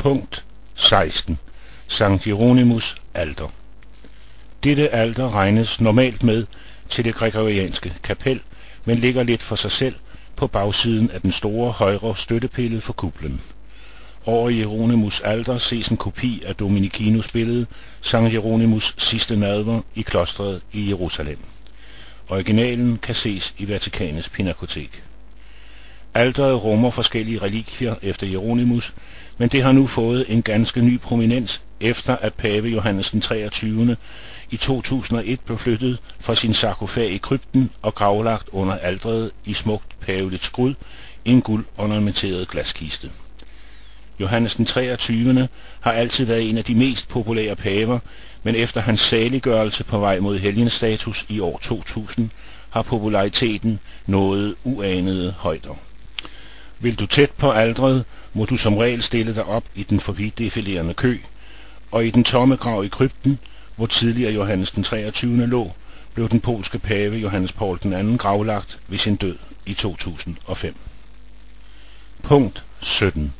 Punkt 16. Sankt Hieronymus alter. Dette alter regnes normalt med til det gregorianske kapel, men ligger lidt for sig selv på bagsiden af den store højre støttepille for kuplen. Over Hieronymus alter ses en kopi af Dominicanus billede Sankt Hieronymus sidste nadver i klostret i Jerusalem. Originalen kan ses i Vatikanets pinakotek. Alteret rummer forskellige relikvier efter Hieronymus, men det har nu fået en ganske ny prominens, efter at pave Johannes den 23. i 2001 blev flyttet fra sin sarkofag i krypten og gravlagt under alteret i smukt paveligt skrud i en guldornamenteret glaskiste. Johannes den 23. har altid været en af de mest populære paver, men efter hans saliggørelse på vej mod helgenstatus i år 2000 har populariteten nået uanede højder. Vil du tæt på alteret, må du som regel stille dig op i den forbi-defilerende kø, og i den tomme grav i krypten, hvor tidligere Johannes den 23. lå, blev den polske pave Johannes Paul II. Gravlagt ved sin død i 2005. Punkt 17.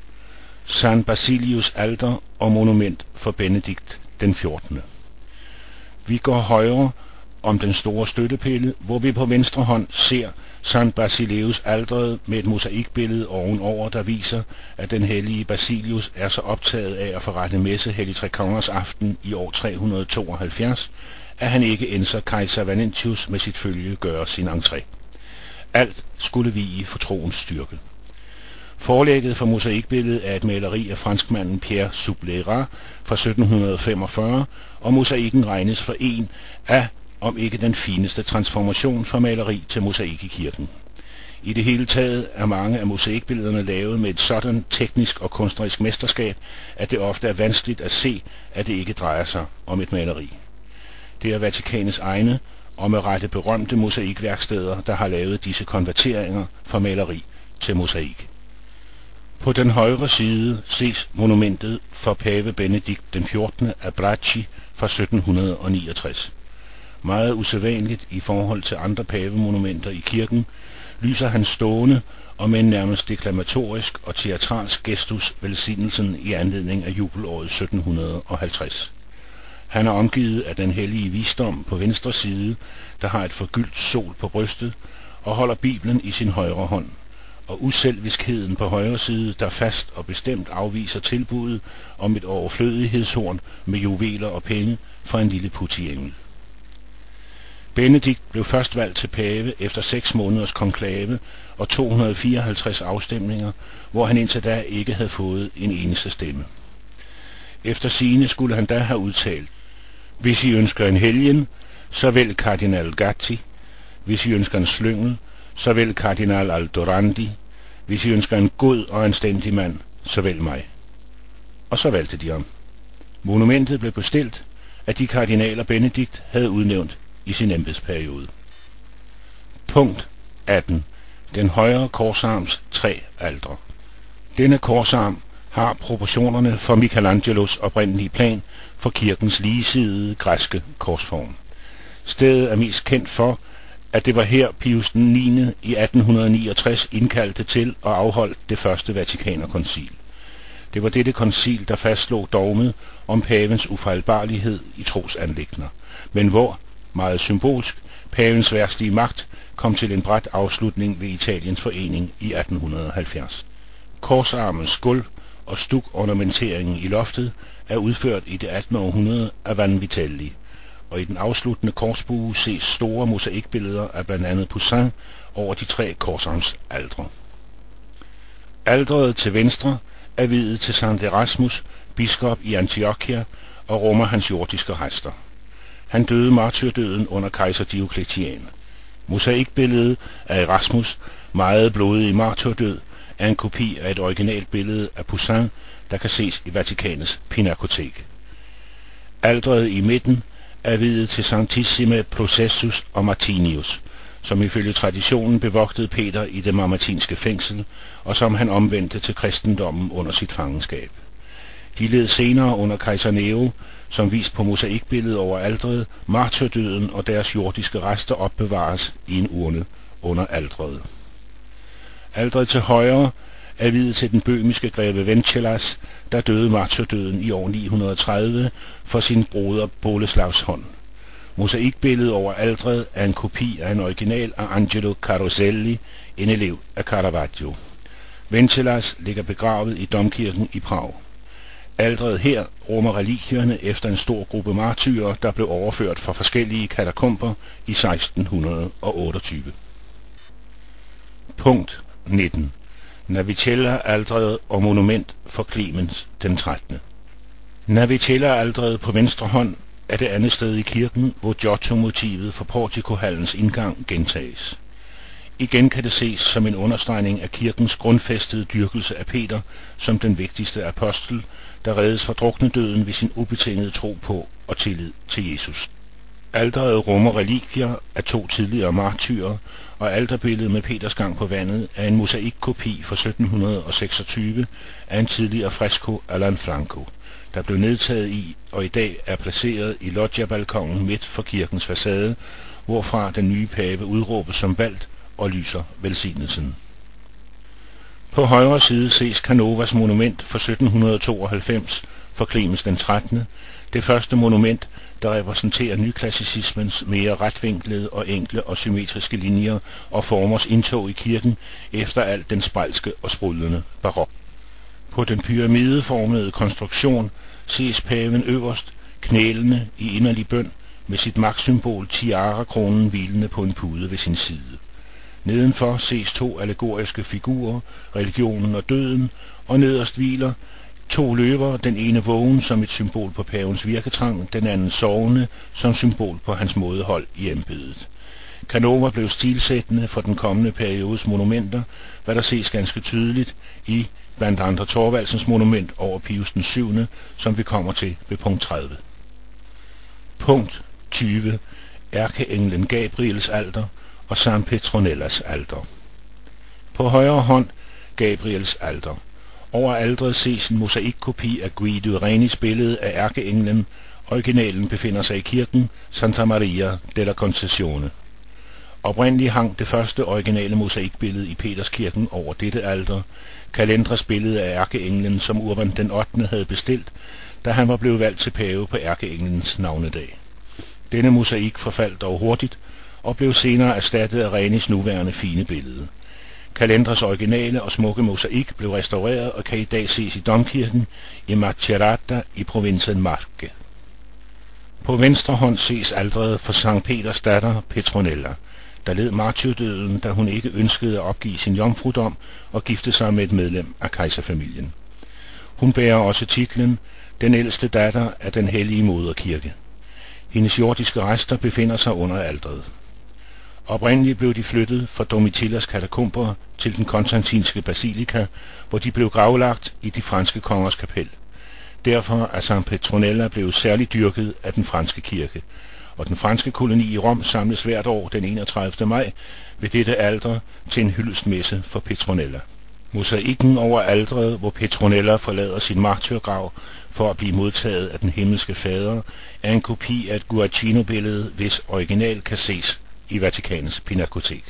San Basilius alter og monument for Benedikt den 14. Vi går højre om den store støttepille, hvor vi på venstre hånd ser San Basilius alteret med et mosaikbillede ovenover, der viser, at den hellige Basilius er så optaget af at forrette messe helligtrekongers aften i år 372, at han ikke enser kejser Valentius med sit følge gøre sin entré. Alt skulle vige for troens styrke. Forlægget for mosaikbilledet er et maleri af franskmanden Pierre Subleyras fra 1745, og mosaikken regnes for en af, om ikke den fineste transformation fra maleri til mosaik i kirken. I det hele taget er mange af mosaikbillederne lavet med et sådan teknisk og kunstnerisk mesterskab, at det ofte er vanskeligt at se, at det ikke drejer sig om et maleri. Det er Vatikanets egne og med rette berømte mosaikværksteder, der har lavet disse konverteringer fra maleri til mosaik. På den højre side ses monumentet for pave Benedikt den 14. af Bracci fra 1769. Meget usædvanligt i forhold til andre pavemonumenter i kirken, lyser han stående og med en nærmest deklamatorisk og teatralsk gestus velsignelsen i anledning af jubelåret 1750. Han er omgivet af den hellige visdom på venstre side, der har et forgyldt sol på brystet, og holder Bibelen i sin højre hånd, og uselviskheden på højre side, der fast og bestemt afviser tilbuddet om et overflødighedshorn med juveler og penge fra en lille puttiengel. Benedikt blev først valgt til pave efter 6 måneders konklave og 254 afstemninger, hvor han indtil da ikke havde fået en eneste stemme. Efter sigende skulle han da have udtalt: hvis I ønsker en helgen, så vælg kardinal Gatti; hvis I ønsker en slyngel, så vælg kardinal Aldorandi; hvis I ønsker en god og anstændig mand, så vælg mig. Og så valgte de ham. Monumentet blev bestilt af de kardinaler Benedikt havde udnævnt i sin embedsperiode. Punkt 18. Den højre korsarms 3 altre. Denne korsarm har proportionerne for Michelangelos oprindelige plan for kirkens ligesidede græske korsform. Stedet er mest kendt for, at det var her Pius den 9. i 1869 indkaldte til og afholdt det første Vatikanerkoncil. Det var dette koncil, der fastslog dogmet om pavens ufejlbarlighed i trosanliggender, men hvor, meget symbolsk, pavens verdslige magt kom til en brat afslutning ved Italiens forening i 1870. Korsarmens gulv og stukornamenteringen i loftet er udført i det 18. århundrede af Vanvitelli, og i den afsluttende korsbue ses store mosaikbilleder af blandt andet Poussin over de 3 korsarms altre. Alteret til venstre er viet til Sankt Erasmus, biskop i Antiochia, og rummer hans jordiske rester. Han døde martyrdøden under kejser Diocletian. Mosaikbilledet af Erasmus, meget blodig i martyrdød, er en kopi af et originalt billede af Poussin, der kan ses i Vatikanets pinakotek. Alteret i midten er viet til Sanctissime Processus og Martinius, som ifølge traditionen bevogtede Peter i det mamertinske fængsel, og som han omvendte til kristendommen under sit fangenskab. De led senere under kejser Nero, som vist på mosaikbilledet over alteret, martyrdøden og deres jordiske rester opbevares i en urne under alteret. Alteret til højre er viet til den bøhmiske greve Venceslas, der døde martyrdøden i år 930 for sin broder Boleslavs hånd. Mosaikbilledet over alteret er en kopi af en original af Angelo Caroselli, en elev af Caravaggio. Venceslas ligger begravet i domkirken i Prag. Alteret her rummer relikvierne efter en stor gruppe martyrer, der blev overført fra forskellige katakomber i 1628. Punkt 19. Navicella-alteret og monument for Clemens den 13. Navicella-alteret på venstre hånd er det andet sted i kirken, hvor Giotto-motivet for portikohallens indgang gentages. Igen kan det ses som en understregning af kirkens grundfæstede dyrkelse af Peter som den vigtigste apostel, der reddes fra druknedøden ved sin ubetingede tro på og tillid til Jesus. Alteret rummer relikvier af 2 tidligere martyrer, og alterbilledet med Peters gang på vandet er en mosaikkopi fra 1726 af en tidligere fresko af Lanfranco, der blev nedtaget i og i dag er placeret i loggia-balkonen midt for kirkens facade, hvorfra den nye pave udråbes som valgt og lyser velsignelsen. På højre side ses Canovas monument fra 1792 for Clemens den 13., det første monument, der repræsenterer nyklassicismens mere retvinklede og enkle og symmetriske linjer og formers indtog i kirken efter alt den sprælske og sprudlende barok. På den pyramideformede konstruktion ses paven øverst, knælende i inderlig bøn, med sit magtsymbol tiara-kronen hvilende på en pude ved sin side. Nedenfor ses 2 allegoriske figurer, religionen og døden, og nederst hviler 2 løbere, den ene vågen som et symbol på pavens virketrang, den anden sovende som symbol på hans mådehold i embedet. Canova blev stilsættende for den kommende periodes monumenter, hvad der ses ganske tydeligt i blandt andre Thorvaldsens monument over Pius den 7., som vi kommer til ved punkt 30. Punkt 20. Ærkeenglen Gabriels alter og San Petronellas alter. På højre hånd Gabriels alter. Over alteret ses en mosaikkopi af Guido Renis billede af ærkeenglen. Originalen befinder sig i kirken Santa Maria della Concessione. Oprindeligt hang det første originale mosaikbillede i Peterskirken over dette alter, Kalendras billede af ærkeenglen, som Urban den 8. havde bestilt, da han var blevet valgt til pave på ærkeenglens navnedag. Denne mosaik forfaldt dog hurtigt og blev senere erstattet af Renis nuværende fine billede. Kalendras originale og smukke mosaik blev restaureret og kan i dag ses i domkirken i Macerata i provinsen Marche. På venstre hånd ses alteret for Sankt Peters datter Petronella, der led martyrdøden, da hun ikke ønskede at opgive sin jomfrudom og gifte sig med et medlem af kejserfamilien. Hun bærer også titlen den ældste datter af den hellige moderkirke. Hendes jordiske rester befinder sig under alteret. Oprindeligt blev de flyttet fra Domitillas katakomber til den konstantinske basilika, hvor de blev gravlagt i de franske kongers kapel. Derfor er San Petronella blevet særligt dyrket af den franske kirke, og den franske koloni i Rom samles hvert år den 31. maj ved dette alter til en hyldestmesse for Petronella. Mosaikken over alteret, hvor Petronella forlader sin martyrgrav for at blive modtaget af den himmelske fader, er en kopi af et Guercino-billede, hvis original kan ses i Vatikanets Pinakotek.